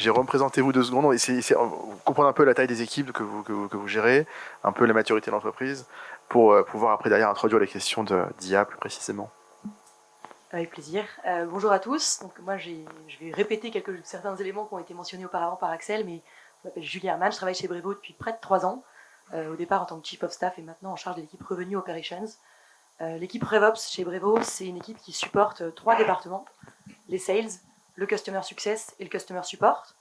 Jérôme, présentez-vous 2 secondes. Comprendre un peu la taille des équipes que vous gérez, un peu la maturité de l'entreprise, pour pouvoir après derrière introduire les questions d'IA plus précisément. Avec plaisir. Bonjour à tous. Donc moi, je vais répéter certains éléments qui ont été mentionnés auparavant par Axel, mais je m'appelle Julie Hermann, je travaille chez Brevo depuis près de 3 ans, au départ en tant que Chief of Staff et maintenant en charge de l'équipe Revenue Operations. L'équipe RevOps chez Brevo, c'est une équipe qui supporte 3 départements, les Sales, le Customer Success et le Customer Support,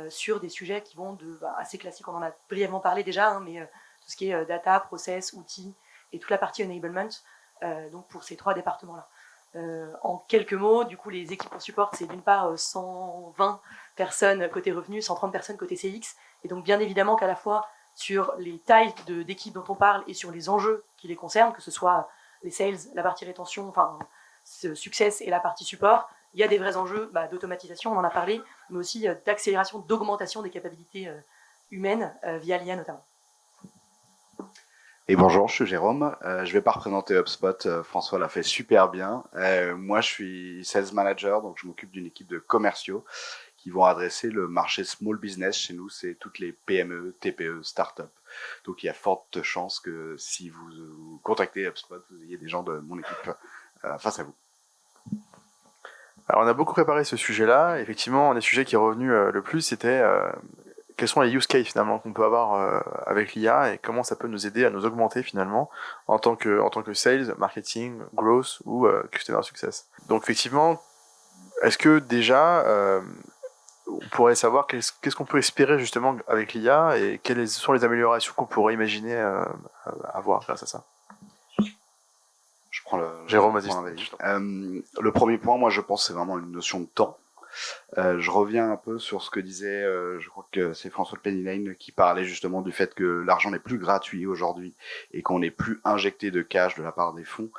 sur des sujets qui vont assez classiques, on en a brièvement parlé déjà, mais tout ce qui est data, process, outils et toute la partie enablement, donc pour ces 3 départements-là. En quelques mots, du coup, les équipes qu'on supporte, c'est d'une part 120 personnes côté revenus, 130 personnes côté CX, et donc bien évidemment qu'à la fois sur les tailles d'équipes dont on parle et sur les enjeux qui les concernent, que ce soit les sales, la partie rétention, enfin success et la partie support, il y a des vrais enjeux d'automatisation, on en a parlé, mais aussi d'accélération, d'augmentation des capacités humaines via l'IA notamment. Et bonjour, je suis Jérôme. Je vais pas représenter HubSpot, François l'a fait super bien. Moi, je suis sales manager, donc je m'occupe d'une équipe de commerciaux qui vont adresser le marché small business. Chez nous, c'est toutes les PME, TPE, start-up. Donc, il y a forte chance que si vous contactez HubSpot, vous ayez des gens de mon équipe face à vous. Alors on a beaucoup préparé ce sujet-là. Effectivement, un des sujets qui est revenu le plus, c'était quels sont les use cases finalement qu'on peut avoir avec l'IA et comment ça peut nous aider à nous augmenter finalement en tant que sales, marketing, growth ou customer success. Donc effectivement, est-ce que déjà on pourrait savoir qu'est-ce qu'on peut espérer justement avec l'IA et quelles sont les améliorations qu'on pourrait imaginer avoir grâce à ça? Je prends Jérôme, vas-y. Le premier point, moi je pense, c'est vraiment une notion de temps. Je reviens un peu sur ce que disait, je crois que c'est François Pennyline qui parlait justement du fait que l'argent n'est plus gratuit aujourd'hui et qu'on n'est plus injecté de cash de la part des fonds.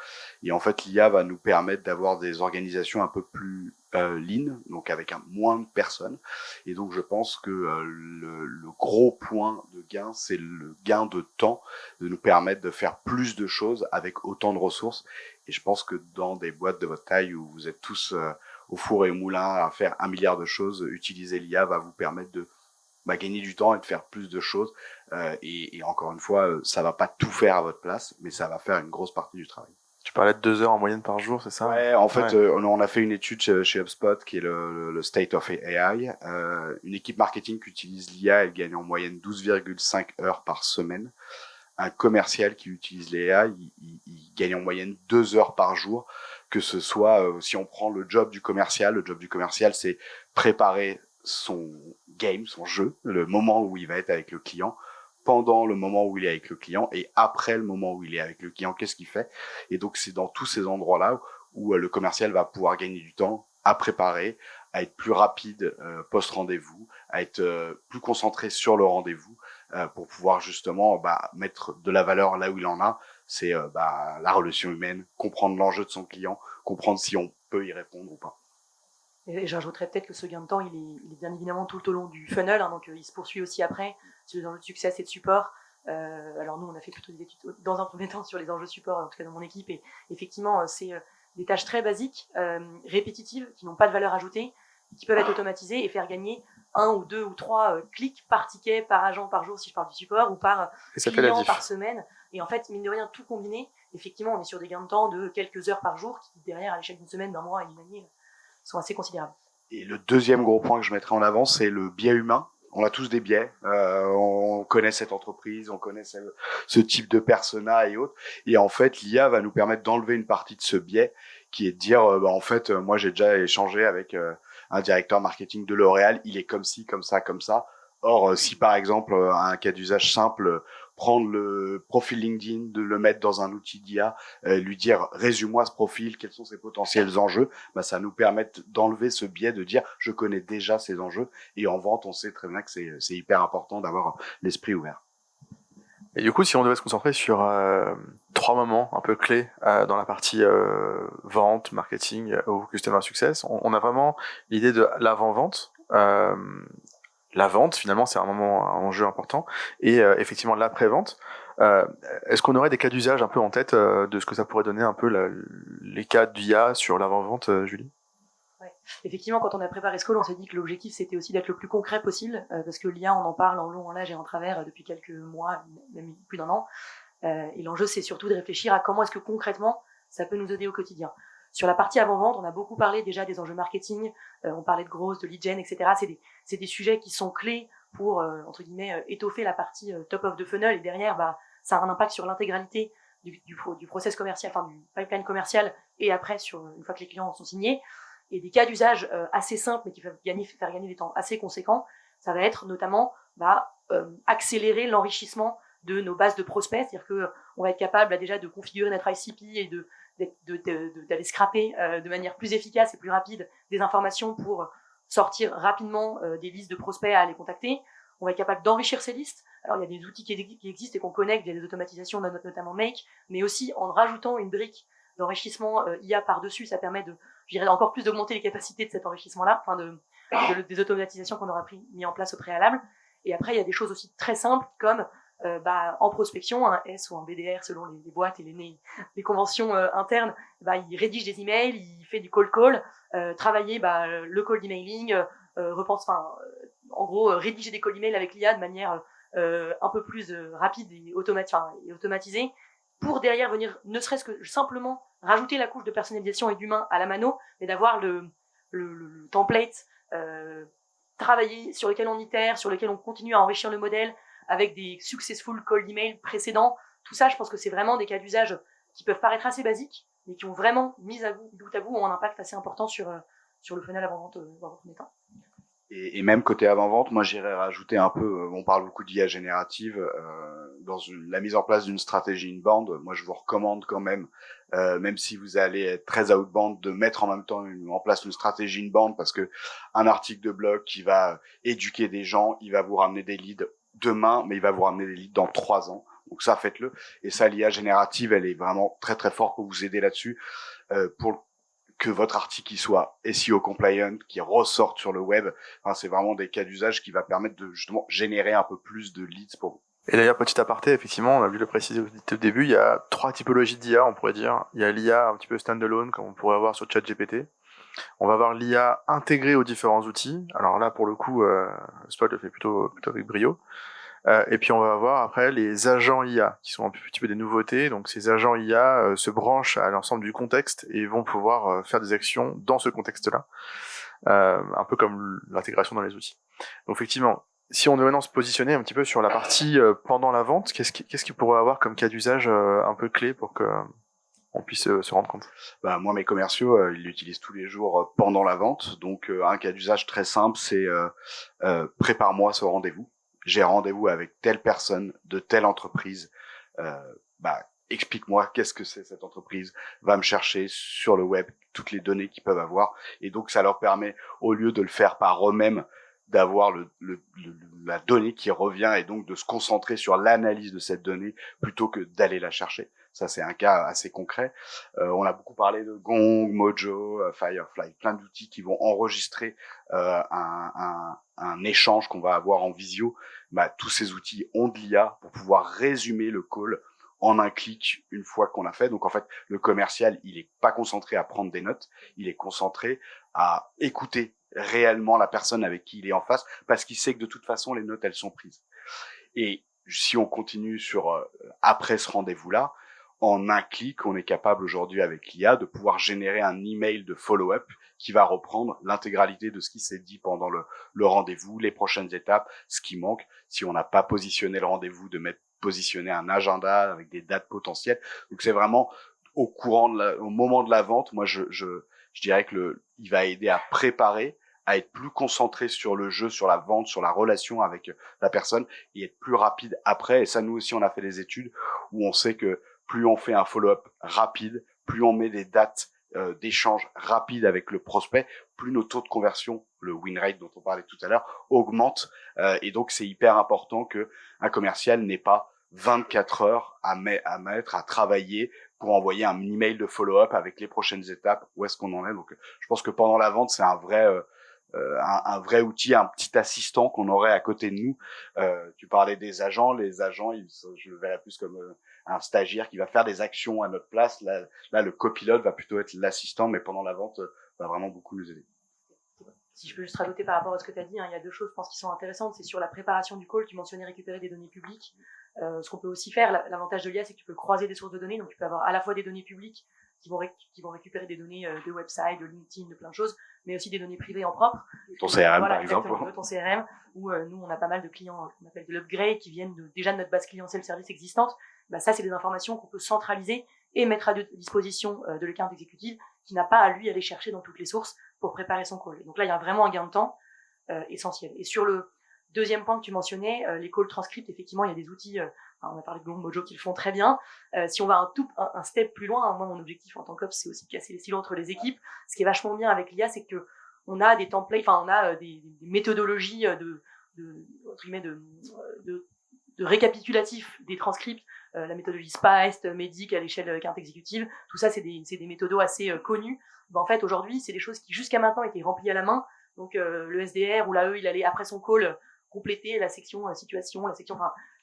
Et en fait, l'IA va nous permettre d'avoir des organisations un peu plus lean, donc avec moins de personnes. Et donc, je pense que le gros point de gain, c'est le gain de temps, de nous permettre de faire plus de choses avec autant de ressources. Et je pense que dans des boîtes de votre taille où vous êtes tous au four et au moulin à faire 1 milliard de choses, utiliser l'IA va vous permettre de gagner du temps et de faire plus de choses. Et encore une fois, ça va pas tout faire à votre place, mais ça va faire une grosse partie du travail. Tu parlais de 2 heures en moyenne par jour, c'est ça? Ouais, en fait, on a fait une étude chez HubSpot qui est le State of AI. Une équipe marketing qui utilise l'IA, elle gagne en moyenne 12,5 heures par semaine. Un commercial qui utilise l'IA, il gagne en moyenne 2 heures par jour, que ce soit, si on prend le job du commercial, c'est préparer son game, son jeu, le moment où il va être avec le client, pendant le moment où il est avec le client et après le moment où il est avec le client, qu'est-ce qu'il fait. Et donc, c'est dans tous ces endroits-là où le commercial va pouvoir gagner du temps à préparer, à être plus rapide post-rendez-vous, à être plus concentré sur le rendez-vous, pour pouvoir justement mettre de la valeur là où il en a. C'est la relation humaine, comprendre l'enjeu de son client, comprendre si on peut y répondre ou pas. Et j'ajouterais peut-être que ce gain de temps, il est bien évidemment tout au long du funnel, donc il se poursuit aussi après sur les enjeux de succès et de support. Alors nous, on a fait plutôt des études dans un premier temps sur les enjeux support, en tout cas dans mon équipe, et effectivement, c'est des tâches très basiques, répétitives, qui n'ont pas de valeur ajoutée, qui peuvent être automatisées et faire gagner 1 ou 2 ou 3 clics par ticket, par agent, par jour, si je parle du support, ou par client par semaine. Et en fait, mine de rien, tout combiné, effectivement, on est sur des gains de temps de quelques heures par jour, qui derrière, à l'échelle d'une semaine, d'un mois et d'une année, sont assez considérables. Et le deuxième gros point que je mettrai en avant, c'est le biais humain. On a tous des biais. On connaît cette entreprise, on connaît ce type de persona et autres. Et en fait, l'IA va nous permettre d'enlever une partie de ce biais, qui est de dire, en fait, moi j'ai déjà échangé avec un directeur marketing de L'Oréal, il est comme ci, comme ça, comme ça. Or, si par exemple, un cas d'usage simple, prendre le profil LinkedIn, de le mettre dans un outil d'IA, lui dire résume-moi ce profil, quels sont ses potentiels enjeux, ça nous permet d'enlever ce biais de dire je connais déjà ces enjeux. Et en vente, on sait très bien que c'est hyper important d'avoir l'esprit ouvert. Et du coup, si on devait se concentrer sur 3 moments un peu clés dans la partie vente, marketing ou customer success, on a vraiment l'idée de l'avant-vente. La vente, finalement, c'est un enjeu important. Et effectivement, l'après-vente. Est-ce qu'on aurait des cas d'usage un peu en tête de ce que ça pourrait donner un peu les cas d'IA sur l'avant-vente, Julie? Ouais. Effectivement, quand on a préparé ce call, on s'est dit que l'objectif, c'était aussi d'être le plus concret possible, parce que l'IA, on en parle en long, en large et en travers depuis quelques mois, même plus d'un an. Et l'enjeu, c'est surtout de réfléchir à comment est-ce que concrètement, ça peut nous aider au quotidien. Sur la partie avant-vente, on a beaucoup parlé déjà des enjeux marketing, on parlait de growth, de lead gen, etc. C'est des sujets qui sont clés pour, entre guillemets, étoffer la partie top of the funnel, et derrière, ça a un impact sur l'intégralité du process commercial, enfin du pipeline commercial, et après, une fois que les clients sont signés. Et des cas d'usage assez simples, mais qui peuvent faire gagner des temps assez conséquents, ça va être notamment accélérer l'enrichissement de nos bases de prospects, c'est-à-dire que on va être capable déjà de configurer notre ICP et d'aller scraper de manière plus efficace et plus rapide des informations pour sortir rapidement des listes de prospects à aller contacter. On va être capable d'enrichir ces listes. Alors il y a des outils qui existent et qu'on connecte, il y a des automatisations, notamment Make, mais aussi en rajoutant une brique d'enrichissement IA par-dessus, ça permet encore plus d'augmenter les capacités de cet enrichissement-là, des automatisations qu'on aura mis en place au préalable. Et après, il y a des choses aussi très simples comme en prospection, un S ou un BDR selon les boîtes et les conventions internes, il rédige des emails, il fait du call, travailler le call emailing, en gros rédiger des call emails avec l'IA de manière un peu plus rapide et automatisée, pour derrière venir ne serait-ce que simplement rajouter la couche de personnalisation et d'humain à la mano, mais d'avoir le template travaillé sur lequel on itère, sur lequel on continue à enrichir le modèle, avec des successful cold email précédents. Tout ça, je pense que c'est vraiment des cas d'usage qui peuvent paraître assez basiques, mais qui ont vraiment, mis bout à bout, ont un impact assez important sur le funnel avant-vente dans un premier temps. Et même côté avant-vente, moi j'irais rajouter un peu, on parle beaucoup d'IA générative, dans la mise en place d'une stratégie inbound, moi je vous recommande quand même si vous allez être très outbound, de mettre en même temps en place une stratégie inbound, parce que un article de blog qui va éduquer des gens, il va vous ramener des leads demain, mais il va vous ramener des leads dans 3 ans. Donc ça, faites-le. Et ça, l'IA générative, elle est vraiment très très forte pour vous aider là-dessus, pour que votre article soit SEO compliant, qui ressorte sur le web. Enfin, c'est vraiment des cas d'usage qui va permettre de justement générer un peu plus de leads pour vous. Et d'ailleurs, petit aparté, effectivement, on a vu le préciser au début, il y a 3 typologies d'IA, on pourrait dire. Il y a l'IA un petit peu standalone, comme on pourrait avoir sur ChatGPT. On va avoir l'IA intégrée aux différents outils. Alors là, pour le coup, Spot le fait plutôt avec brio. Et puis on va avoir après les agents IA, qui sont un petit peu des nouveautés. Donc ces agents IA se branchent à l'ensemble du contexte et vont pouvoir faire des actions dans ce contexte-là. Un peu comme l'intégration dans les outils. Donc effectivement, si on devait maintenant se positionner un petit peu sur la partie pendant la vente, qu'est-ce qu'il pourrait avoir comme cas d'usage un peu clé pour que on puisse se rendre compte? Moi, mes commerciaux, ils l'utilisent tous les jours pendant la vente. Donc, un cas d'usage très simple, c'est prépare-moi ce rendez-vous. J'ai rendez-vous avec telle personne de telle entreprise. Explique-moi qu'est-ce que c'est cette entreprise. Va me chercher sur le web toutes les données qu'ils peuvent avoir. Et donc, ça leur permet, au lieu de le faire par eux-mêmes, d'avoir la donnée qui revient, et donc de se concentrer sur l'analyse de cette donnée plutôt que d'aller la chercher. Ça, c'est un cas assez concret. On a beaucoup parlé de Gong, Mojo, Firefly, plein d'outils qui vont enregistrer un échange qu'on va avoir en visio. Tous ces outils ont de l'IA pour pouvoir résumer le call en un clic une fois qu'on a fait. Donc en fait, le commercial, il est pas concentré à prendre des notes, il est concentré à écouter réellement la personne avec qui il est en face, parce qu'il sait que de toute façon, les notes, elles sont prises. Et si on continue sur après ce rendez-vous-là, en un clic, on est capable aujourd'hui avec l'IA de pouvoir générer un email de follow-up qui va reprendre l'intégralité de ce qui s'est dit pendant le rendez-vous, les prochaines étapes, ce qui manque. Si on n'a pas positionné le rendez-vous, de positionner un agenda avec des dates potentielles. Donc c'est vraiment au moment de la vente, moi je dirais que il va aider à préparer, à être plus concentré sur le jeu, sur la vente, sur la relation avec la personne, et être plus rapide après. Et ça, nous aussi, on a fait des études où on sait que plus on fait un follow-up rapide, plus on met des dates d'échange rapides avec le prospect, plus nos taux de conversion, le win rate dont on parlait tout à l'heure, augmente. Et donc, c'est hyper important que un commercial n'ait pas 24 heures à mettre à travailler pour envoyer un email de follow-up avec les prochaines étapes, où est-ce qu'on en est. Donc, je pense que pendant la vente, c'est un vrai outil, un petit assistant qu'on aurait à côté de nous. Tu parlais des agents, les agents, je le verrais plus comme un stagiaire qui va faire des actions à notre place. Là, le copilote va plutôt être l'assistant, mais pendant la vente, va vraiment beaucoup nous aider. si je peux juste rajouter par rapport à ce que tu as dit, il y a deux choses, je pense, qui sont intéressantes. C'est sur la préparation du call, tu mentionnais récupérer des données publiques. Ce qu'on peut aussi faire, l'avantage de l'IA, c'est que tu peux croiser des sources de données, donc tu peux avoir à la fois des données publiques qui vont récupérer des données de website, de LinkedIn, de plein de choses, mais aussi des données privées en propre. Ton CRM, voilà, par exemple. De ton CRM, où nous, on a pas mal de clients qu'on appelle de l'upgrade, qui viennent déjà de notre base client self-service existante. Ça, c'est des informations qu'on peut centraliser et mettre à disposition de l'account exécutif, qui n'a pas à lui aller chercher dans toutes les sources pour préparer son call. Donc là, il y a vraiment un gain de temps essentiel. Et sur le deuxième point que tu mentionnais, les calls transcripts, effectivement, il y a des outils, on a parlé de Gong, Mojo qui le font très bien. Si on va un step plus loin, moi, mon objectif en tant qu'ops, c'est aussi de casser les silos entre les équipes. Ce qui est vachement bien avec l'IA, c'est que on a des templates, on a des méthodologies de récapitulatif des transcripts, la méthodologie SPICE, MEDDIC à l'échelle carte exécutive, tout ça c'est des méthodos assez connus. En fait aujourd'hui c'est des choses qui jusqu'à maintenant étaient remplies à la main, donc le SDR ou l'AE il allait après son call compléter la section situation, la section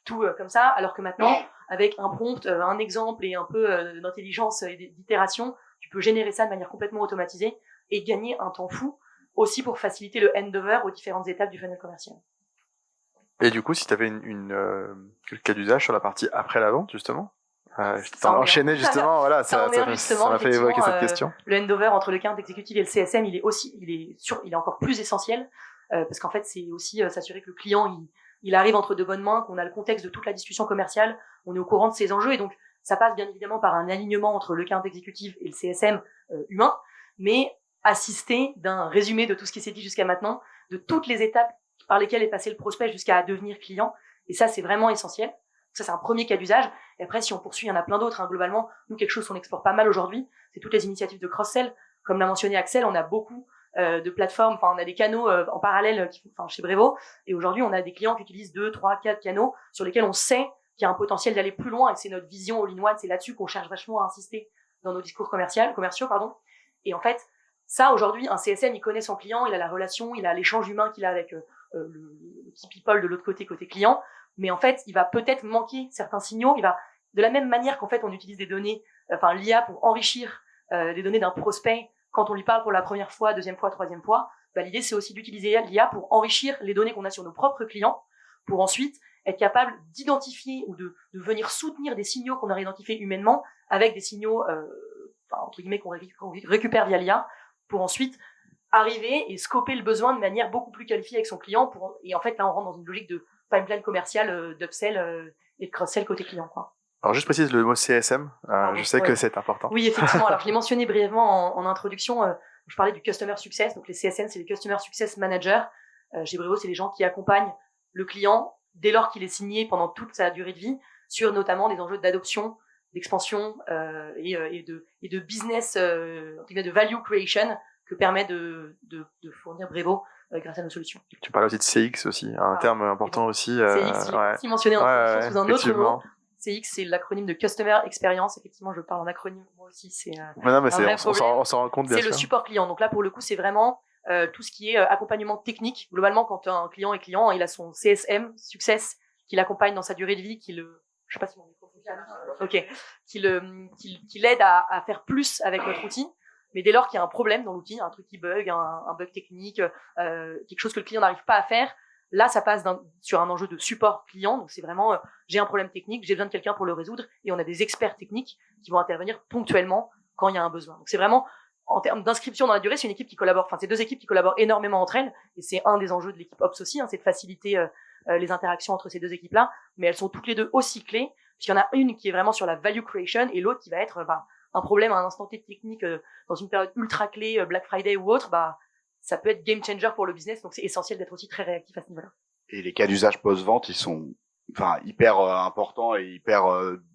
tout comme ça, alors que maintenant avec un prompt, un exemple et un peu d'intelligence et d'itération, tu peux générer ça de manière complètement automatisée et gagner un temps fou aussi pour faciliter le handover aux différentes étapes du funnel commercial. Et du coup, si tu avais quelques cas d'usage sur la partie après la vente, justement, enchaîné justement, voilà, ça m'a fait évoquer cette question. Le handover entre le account exécutif et le CSM, il est encore plus essentiel, parce qu'en fait, c'est aussi s'assurer que le client, il arrive entre de bonnes mains, qu'on a le contexte de toute la discussion commerciale, on est au courant de ses enjeux, et donc ça passe bien évidemment par un alignement entre le account exécutif et le CSM humain, mais assisté d'un résumé de tout ce qui s'est dit jusqu'à maintenant, de toutes les étapes par lesquelles est passé le prospect jusqu'à devenir client. Et ça, c'est vraiment essentiel. Ça, c'est un premier cas d'usage. Et après, si on poursuit, il y en a plein d'autres. Globalement, nous, quelque chose qu'on explore pas mal aujourd'hui, c'est toutes les initiatives de cross-sell. Comme l'a mentionné Axel, on a beaucoup de plateformes, on a des canaux en parallèle chez Brevo. Et aujourd'hui, on a des clients qui utilisent 2, 3, 4 canaux sur lesquels on sait qu'il y a un potentiel d'aller plus loin. Et c'est notre vision all-in-one. C'est là-dessus qu'on cherche vachement à insister dans nos discours commerciaux. Et en fait, ça, aujourd'hui, un CSM, il connaît son client, il a la relation, il a l'échange humain qu'il a avec le key people de l'autre côté client, mais en fait il va peut-être manquer certains signaux. Il va, de la même manière qu'en fait on utilise des données, l'IA pour enrichir les données d'un prospect quand on lui parle pour la première fois, deuxième fois, troisième fois, l'idée c'est aussi d'utiliser l'IA pour enrichir les données qu'on a sur nos propres clients, pour ensuite être capable d'identifier ou de venir soutenir des signaux qu'on aurait identifiés humainement avec des signaux entre guillemets qu'on récupère via l'IA, pour ensuite arriver et scoper le besoin de manière beaucoup plus qualifiée avec son client. Et en fait, là, on rentre dans une logique de pipeline commercial, d'upsell et de cross-sell côté client, quoi. Alors, juste précise le mot CSM. Je sais que c'est important. Oui, effectivement. Alors, je l'ai mentionné brièvement en introduction. Je parlais du Customer Success. Donc, les CSM, c'est les Customer Success Managers. Chez Brevo, c'est les gens qui accompagnent le client dès lors qu'il est signé pendant toute sa durée de vie sur notamment des enjeux d'adoption, d'expansion et de business, de value creation que permet de fournir Brevo grâce à nos solutions. Tu parlais aussi de CX aussi, un terme important aussi. CX, aussi mentionné sous un autre mot. CX, c'est l'acronyme de Customer Experience. Effectivement, je parle en acronyme, moi aussi. On s'en rend compte, bien sûr. C'est le support client. Donc là, pour le coup, c'est vraiment tout ce qui est accompagnement technique. Globalement, quand un client est client, il a son CSM, Success, qui l'accompagne dans sa durée de vie, je sais pas si mon micro fonctionne. Ok. Qui l'aide à faire plus avec notre outil. Mais dès lors qu'il y a un problème dans l'outil, un truc qui bug, un bug technique, quelque chose que le client n'arrive pas à faire, là, ça passe sur un enjeu de support client. Donc, c'est vraiment, j'ai un problème technique, j'ai besoin de quelqu'un pour le résoudre. Et on a des experts techniques qui vont intervenir ponctuellement quand il y a un besoin. Donc, c'est vraiment, en termes d'inscription dans la durée, c'est une équipe qui collabore, c'est deux équipes qui collaborent énormément entre elles. Et c'est un des enjeux de l'équipe Ops aussi, c'est de faciliter les interactions entre ces deux équipes-là. Mais elles sont toutes les deux aussi clés, puisqu'il y en a une qui est vraiment sur la value creation et l'autre qui va être, un problème à un instant T technique dans une période ultra clé, Black Friday ou autre, ça peut être game changer pour le business. Donc c'est essentiel d'être aussi très réactif à ce niveau-là. Et les cas d'usage post-vente, ils sont hyper importants et hyper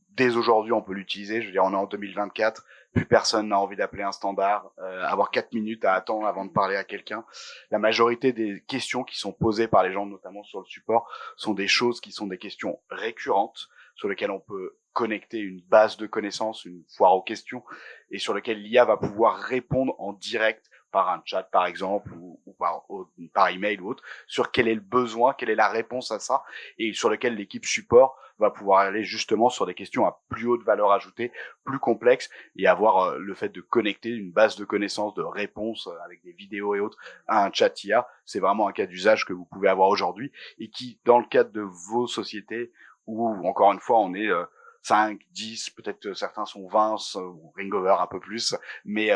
dès aujourd'hui on peut l'utiliser. Je veux dire, on est en 2024, plus personne n'a envie d'appeler un standard, avoir 4 minutes à attendre avant de parler à quelqu'un. La majorité des questions qui sont posées par les gens, notamment sur le support, sont des choses qui sont des questions récurrentes sur lesquelles on peut connecter une base de connaissances, une foire aux questions, et sur lequel l'IA va pouvoir répondre en direct par un chat par exemple ou par par email ou autre, sur quel est le besoin, quelle est la réponse à ça, et sur lequel l'équipe support va pouvoir aller justement sur des questions à plus haute valeur ajoutée, plus complexes, et avoir le fait de connecter une base de connaissances, de réponses avec des vidéos et autres à un chat IA. C'est vraiment un cas d'usage que vous pouvez avoir aujourd'hui et qui, dans le cadre de vos sociétés, où encore une fois on est 5, 10, peut-être certains sont 20, ou Ringover un peu plus, mais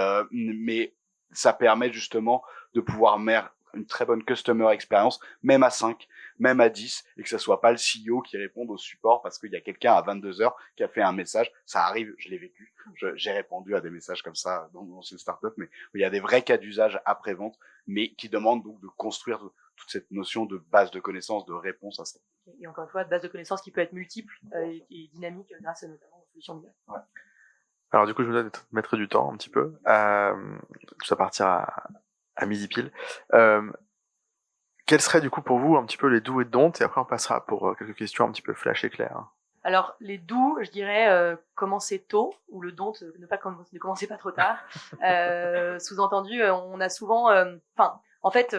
ça permet justement de pouvoir mettre une très bonne customer experience, même à 5, même à 10, et que ce soit pas le CEO qui réponde au support parce qu'il y a quelqu'un à 22h qui a fait un message. Ça arrive, je l'ai vécu. J'ai répondu à des messages comme ça dans une startup, mais il y a des vrais cas d'usage après-vente, mais qui demandent donc de construire toute cette notion de base de connaissances, de réponse à ça. Et encore une fois, de base de connaissances qui peut être multiple et dynamique grâce à notamment aux solutions d'IA. Ouais. Alors du coup, je vous mettrai du temps un petit peu. Ça va partir à midi pile. Quels seraient du coup pour vous un petit peu les do et don'ts, et après on passera pour quelques questions un petit peu flash et claires. Alors les do, je dirais commencer tôt, ou le don't, ne commencer pas trop tard. Sous-entendu, on a souvent, en fait,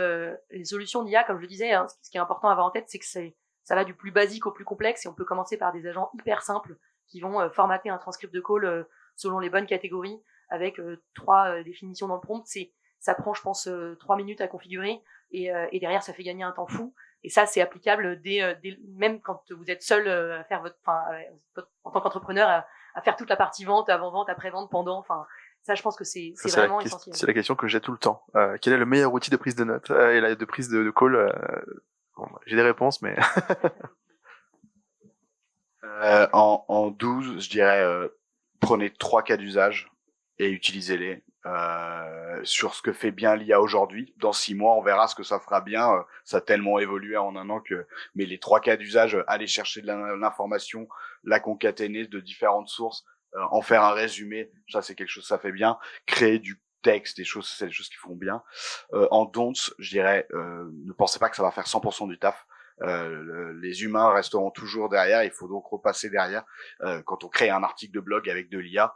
les solutions d'IA, comme je le disais, hein, ce qui est important à avoir en tête, c'est que ça va du plus basique au plus complexe, et on peut commencer par des agents hyper simples qui vont formater un transcript de call selon les bonnes catégories, avec 3 définitions dans le prompt. Ça prend, je pense, 3 minutes à configurer, et derrière, ça fait gagner un temps fou. Et ça, c'est applicable même quand vous êtes seul à faire en tant qu'entrepreneur, à faire toute la partie vente, avant-vente, après-vente, pendant. Ça, je pense que c'est vraiment essentiel. C'est la question que j'ai tout le temps. Quel est le meilleur outil de prise de notes et de prise de call bon, j'ai des réponses, mais... En 12, je dirais, prenez 3 cas d'usage et utilisez-les sur ce que fait bien l'IA aujourd'hui. Dans 6 mois, on verra ce que ça fera bien. Ça a tellement évolué en un an que... Mais les 3 cas d'usage, aller chercher de l'information, la concaténer de différentes sources, en faire un résumé, ça c'est quelque chose que ça fait bien. Créer du texte, c'est des choses qui font bien. En don'ts, je dirais, ne pensez pas que ça va faire 100% du taf. Les humains resteront toujours derrière, il faut donc repasser derrière quand on crée un article de blog avec de l'IA,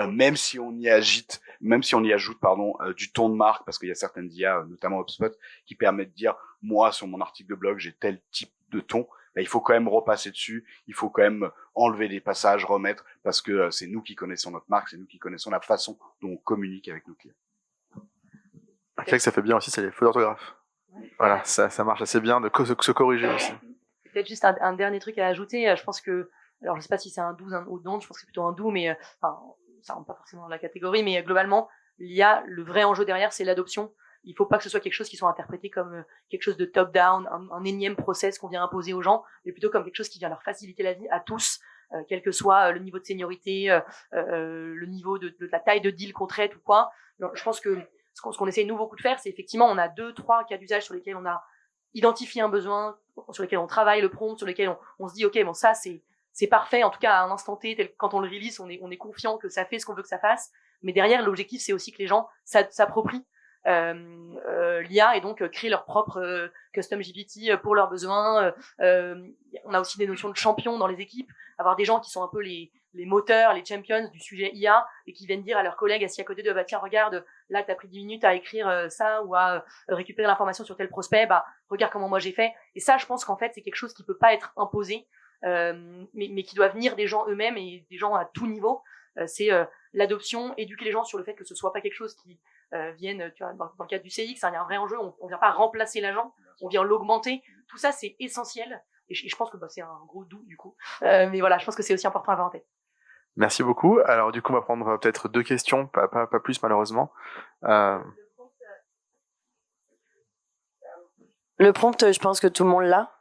même si on y ajoute du ton de marque, parce qu'il y a certaines IA, notamment HubSpot, qui permettent de dire moi sur mon article de blog j'ai tel type de ton. Là, il faut quand même repasser dessus, il faut quand même enlever des passages, remettre, parce que c'est nous qui connaissons notre marque, c'est nous qui connaissons la façon dont on communique avec nos clients. Un cas que ça fait bien aussi, c'est les fautes d'orthographe. Voilà, ça marche assez bien de se corriger aussi. Peut-être juste un dernier truc à ajouter. Je pense que, alors je sais pas si c'est un 12 ou don't, je pense que c'est plutôt un do, mais ça rentre pas forcément dans la catégorie, mais globalement, l'IA, le vrai enjeu derrière, c'est l'adoption. Il faut pas que ce soit quelque chose qui soit interprété comme quelque chose de top-down, un énième process qu'on vient imposer aux gens, mais plutôt comme quelque chose qui vient leur faciliter la vie à tous, quel que soit le niveau de seniorité, le niveau de la taille de deal qu'on traite ou quoi. Alors, je pense que ce qu'on essaie nous beaucoup de faire, c'est effectivement, on a 2-3 cas d'usage sur lesquels on a identifié un besoin, sur lesquels on travaille le prompt, sur lesquels on se dit, ok, bon, ça, c'est parfait, en tout cas, à un instant T, quand on le release, on est confiant que ça fait ce qu'on veut que ça fasse. Mais derrière, l'objectif, c'est aussi que les gens s'approprient l'IA et donc créer leur propre custom GPT pour leurs besoins. On a aussi des notions de champions dans les équipes, avoir des gens qui sont un peu les moteurs, les champions du sujet IA et qui viennent dire à leurs collègues assis à côté d'eux, bah tiens, regarde, là t'as pris 10 minutes à écrire ça ou à récupérer l'information sur tel prospect, bah regarde comment moi j'ai fait. Et ça, je pense qu'en fait c'est quelque chose qui peut pas être imposé, mais qui doit venir des gens eux-mêmes et des gens à tout niveau. C'est l'adoption, éduquer les gens sur le fait que ce soit pas quelque chose qui vienne, tu vois, dans le cadre du CX, il y a un vrai enjeu, on vient pas remplacer l'agent, on vient l'augmenter. Tout ça c'est essentiel. Et je pense que c'est un gros doux du coup. Mais voilà, je pense que c'est aussi important à avoir en tête. Merci beaucoup. Alors du coup, on va prendre peut-être 2 questions, pas plus malheureusement. Le prompt, je pense que tout le monde l'a.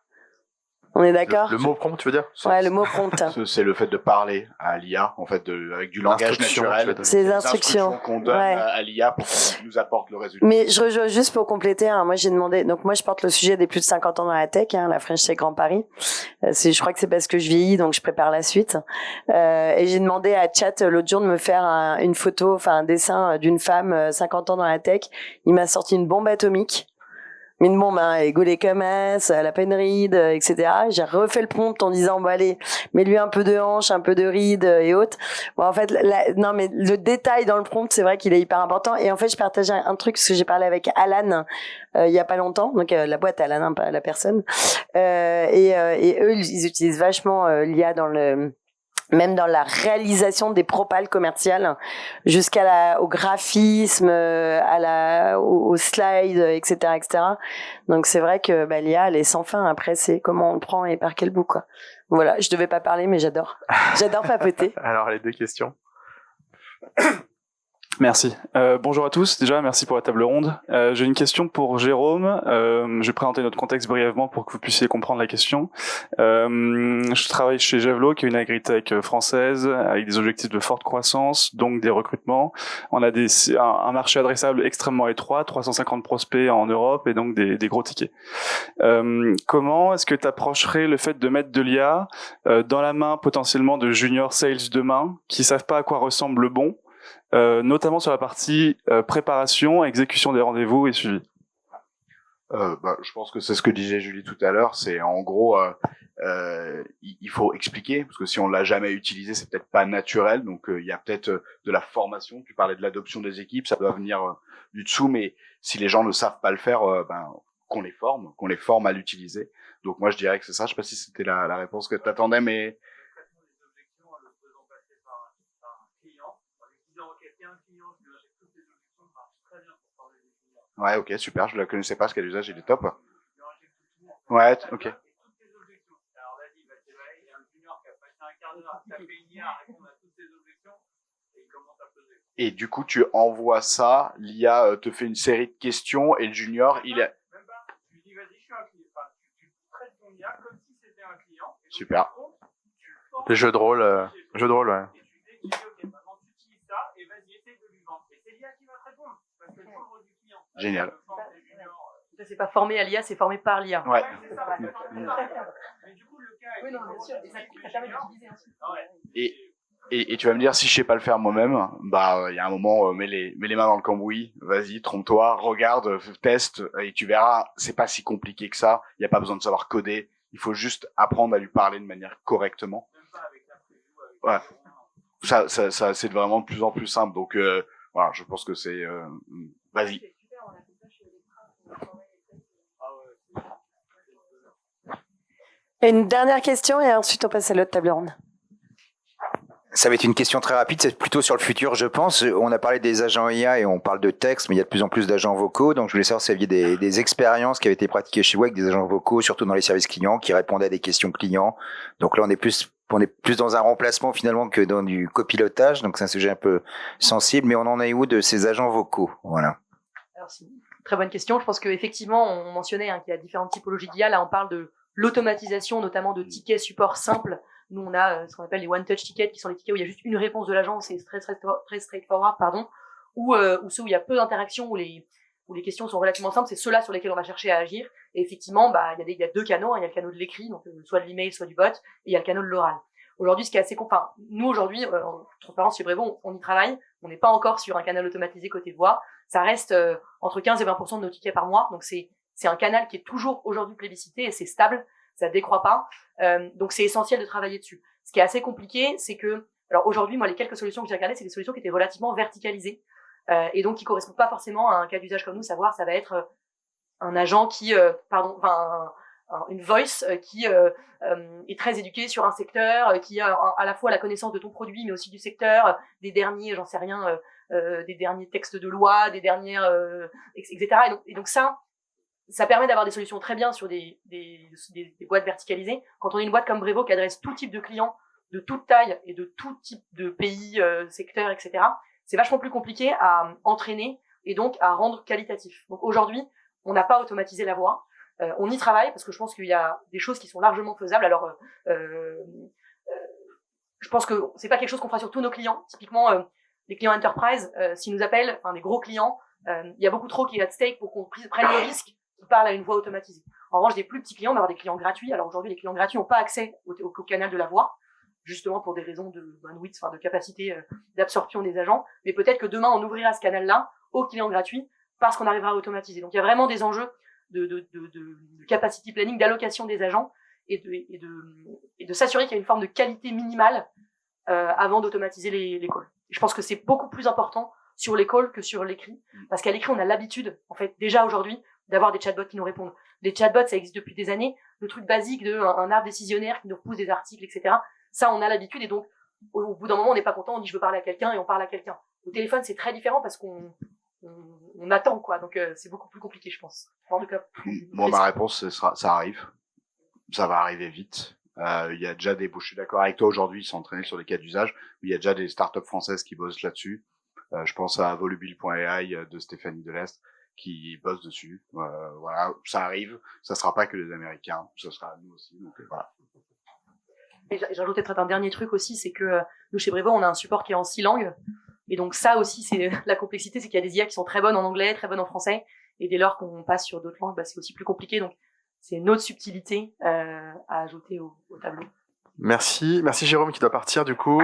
On est d'accord? Le mot prompt, tu veux dire? Ouais, le mot prompt. C'est le fait de parler à l'IA, en fait, avec du langage naturel. C'est les instructions qu'on donne à l'IA pour qu'il nous apporte le résultat. Mais je rejoins juste pour compléter. Moi, j'ai demandé. Donc, moi, je porte le sujet des plus de 50 ans dans la tech, la French Tech Grand Paris. Je crois que c'est parce que je vieillis, donc je prépare la suite. Et j'ai demandé à Chat l'autre jour de me faire une photo, un dessin d'une femme 50 ans dans la tech. Il m'a sorti une bombe atomique. mis une bombe, hein, Ego les Kamas, la peine ride, etc. J'ai refait le prompt en disant, bon, allez, mets-lui un peu de hanche, un peu de ride et autres. Bon, en fait, non, mais le détail dans le prompt, c'est vrai qu'il est hyper important. Et en fait, je partageais un truc, parce que j'ai parlé avec Alan, il y a pas longtemps. Donc, la boîte Alan, hein, pas la personne. Et eux, ils utilisent vachement l'IA même dans la réalisation des propals commerciales, au graphisme, au slide, etc., etc. Donc c'est vrai que l'IA, elle est sans fin. Après, c'est comment on le prend et par quel bout, quoi. Voilà, je devais pas parler, mais j'adore papoter. Alors, les deux questions. Merci. Bonjour à tous. Déjà, merci pour la table ronde. J'ai une question pour Jérôme. Je vais présenter notre contexte brièvement pour que vous puissiez comprendre la question. Je travaille chez Javelot, qui est une agritech française avec des objectifs de forte croissance, donc des recrutements. On a un marché adressable extrêmement étroit, 350 prospects en Europe et donc des gros tickets. Comment est-ce que tu approcherais le fait de mettre de l'IA dans la main potentiellement de junior sales demain qui savent pas à quoi ressemble le bon, notamment sur la partie préparation, exécution des rendez-vous et suivi? Je pense que c'est ce que disait Julie tout à l'heure. C'est en gros, il faut expliquer, parce que si on l'a jamais utilisé, c'est peut-être pas naturel. Donc il y a peut-être de la formation. Tu parlais de l'adoption des équipes, ça doit venir du dessous. Mais si les gens ne savent pas le faire, qu'on les forme à l'utiliser. Donc moi je dirais que c'est ça. Je sais pas si c'était la réponse que t'attendais, mais ouais, ok, super, je la connaissais pas, ce cas d'usage, il est top. Ouais, ok. Et du coup, tu envoies ça, l'IA te fait une série de questions, et le junior, il est... Super. Les jeux de rôle, ouais. Génial. Ça, c'est pas formé à l'IA, c'est formé par l'IA. Ouais. Oui, non, bien sûr. Et ça permet d'utiliser ensuite. Et tu vas me dire, si je sais pas le faire moi-même, il y a un moment, mets les mains dans le cambouis, vas-y, trompe-toi, regarde, teste, et tu verras, c'est pas si compliqué que ça. Il y a pas besoin de savoir coder. Il faut juste apprendre à lui parler de manière correctement. Ouais. Ça, c'est vraiment de plus en plus simple. Donc, voilà, je pense que c'est, vas-y. Et une dernière question et ensuite on passe à l'autre table ronde. Ça va être une question très rapide, c'est plutôt sur le futur, je pense. On a parlé des agents IA et on parle de texte, mais il y a de plus en plus d'agents vocaux. Donc, je voulais savoir s'il y avait des expériences qui avaient été pratiquées chez vous avec des agents vocaux, surtout dans les services clients, qui répondaient à des questions clients. Donc là, on est plus dans un remplacement finalement que dans du copilotage. Donc, c'est un sujet un peu sensible, mais on en est où de ces agents vocaux? Voilà. Alors, c'est une très bonne question. Je pense qu'effectivement, on mentionnait qu'il y a différentes typologies d'IA. Là, on parle de l'automatisation, notamment de tickets support simples. Nous, on a ce qu'on appelle les one-touch tickets, qui sont les tickets où il y a juste une réponse de l'agent, c'est très straightforward, ou ceux où il y a peu d'interactions, où les questions sont relativement simples, c'est ceux-là sur lesquels on va chercher à agir. Et effectivement, il y a deux canaux, il y a le canal de l'écrit, donc soit de l'email, soit du bot, et il y a le canal de l'oral. Aujourd'hui, ce qui est assez nous aujourd'hui, en transparence chez Brevo, on y travaille, on n'est pas encore sur un canal automatisé côté voix, ça reste entre 15 et 20% de nos tickets par mois, donc c'est un canal qui est toujours aujourd'hui plébiscité et c'est stable, ça décroît pas, donc c'est essentiel de travailler dessus. Ce qui est assez compliqué, c'est que, alors aujourd'hui, moi, les quelques solutions que j'ai regardées, c'est des solutions qui étaient relativement verticalisées, et donc qui correspondent pas forcément à un cas d'usage comme nous, savoir ça va être un agent qui, une voice qui est très éduquée sur un secteur, qui a à la fois la connaissance de ton produit, mais aussi du secteur, des derniers, j'en sais rien, des derniers textes de loi, des dernières, etc. Et donc ça permet d'avoir des solutions très bien sur des boîtes verticalisées. Quand on est une boîte comme Brevo qui adresse tout type de clients, de toute taille et de tout type de pays, secteur, etc., c'est vachement plus compliqué à entraîner et donc à rendre qualitatif. Donc aujourd'hui, on n'a pas automatisé la voix. On y travaille parce que je pense qu'il y a des choses qui sont largement faisables. Alors, je pense que c'est pas quelque chose qu'on fera sur tous nos clients. Typiquement, les clients enterprise, s'ils nous appellent, des gros clients, il y a beaucoup trop qui est at stake pour qu'on prenne le risque qu'ils parlent à une voix automatisée. En revanche, des plus petits clients, on va avoir des clients gratuits. Alors aujourd'hui, les clients gratuits n'ont pas accès au canal de la voix, justement pour des raisons de bandwidth, de capacité d'absorption des agents. Mais peut-être que demain, on ouvrira ce canal-là aux clients gratuits parce qu'on arrivera à automatiser. Donc il y a vraiment des enjeux de capacity planning, d'allocation des agents et de s'assurer qu'il y a une forme de qualité minimale avant d'automatiser les calls. Je pense que c'est beaucoup plus important sur les calls que sur l'écrit, parce qu'à l'écrit, on a l'habitude, en fait, déjà aujourd'hui, d'avoir des chatbots qui nous répondent. Les chatbots, ça existe depuis des années. Le truc basique un arbre décisionnaire qui nous repousse des articles, etc. Ça, on a l'habitude, et donc, au bout d'un moment, on n'est pas content, on dit je veux parler à quelqu'un, et on parle à quelqu'un. Au téléphone, c'est très différent parce qu'on attend, quoi. Donc, c'est beaucoup plus compliqué, je pense. En tout cas. Moi, ma réponse, ça arrive. Ça va arriver vite. Il y a déjà je suis d'accord avec toi aujourd'hui, ils sont entraînés sur les cas d'usage. Il y a déjà des startups françaises qui bossent là-dessus. Je pense à Volubile.ai de Stéphanie Delest qui bosse dessus. Voilà, ça arrive. Ça sera pas que les Américains, ça sera nous aussi. Donc voilà. Et j'ajoute peut-être un dernier truc aussi, c'est que nous chez Brevo, on a un support qui est en 6 langues. Et donc ça aussi, c'est la complexité, c'est qu'il y a des IA qui sont très bonnes en anglais, très bonnes en français. Et dès lors qu'on passe sur d'autres langues, c'est aussi plus compliqué. Donc c'est une autre subtilité à ajouter au tableau. Merci Jérôme qui doit partir du coup.